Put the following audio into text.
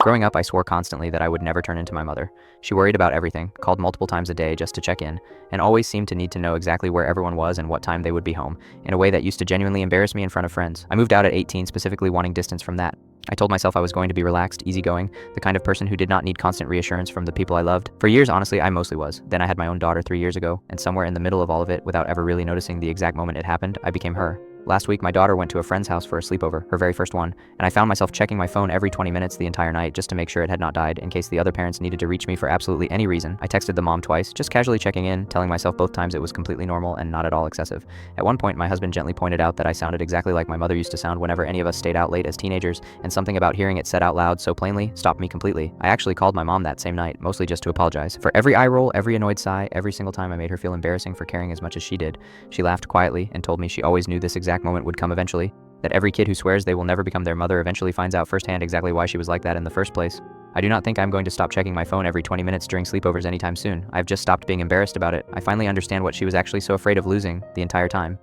Growing up, I swore constantly that I would never turn into my mother. She worried about everything, called multiple times a day just to check in, and always seemed to need to know exactly where everyone was and what time they would be home, in a way that used to genuinely embarrass me in front of friends. I moved out at 18 specifically wanting distance from that. I told myself I was going to be relaxed, easygoing, the kind of person who did not need constant reassurance from the people I loved. For years, honestly, I mostly was. Then I had my own daughter 3 years ago, and somewhere in the middle of all of it, without ever really noticing the exact moment it happened, I became her. Last week, my daughter went to a friend's house for a sleepover, her very first one, and I found myself checking my phone every 20 minutes the entire night just to make sure it had not died in case the other parents needed to reach me for absolutely any reason. I texted the mom twice, just casually checking in, telling myself both times it was completely normal and not at all excessive. At one point, my husband gently pointed out that I sounded exactly like my mother used to sound whenever any of us stayed out late as teenagers, and something about hearing it said out loud so plainly stopped me completely. I actually called my mom that same night, mostly just to apologize. For every eye roll, every annoyed sigh, every single time I made her feel embarrassing for caring as much as she did, she laughed quietly and told me she always knew this exact moment would come eventually. That every kid who swears they will never become their mother eventually finds out firsthand exactly why she was like that in the first place. I do not think I'm going to stop checking my phone every 20 minutes during sleepovers anytime soon. I've just stopped being embarrassed about it. I finally understand what she was actually so afraid of losing the entire time.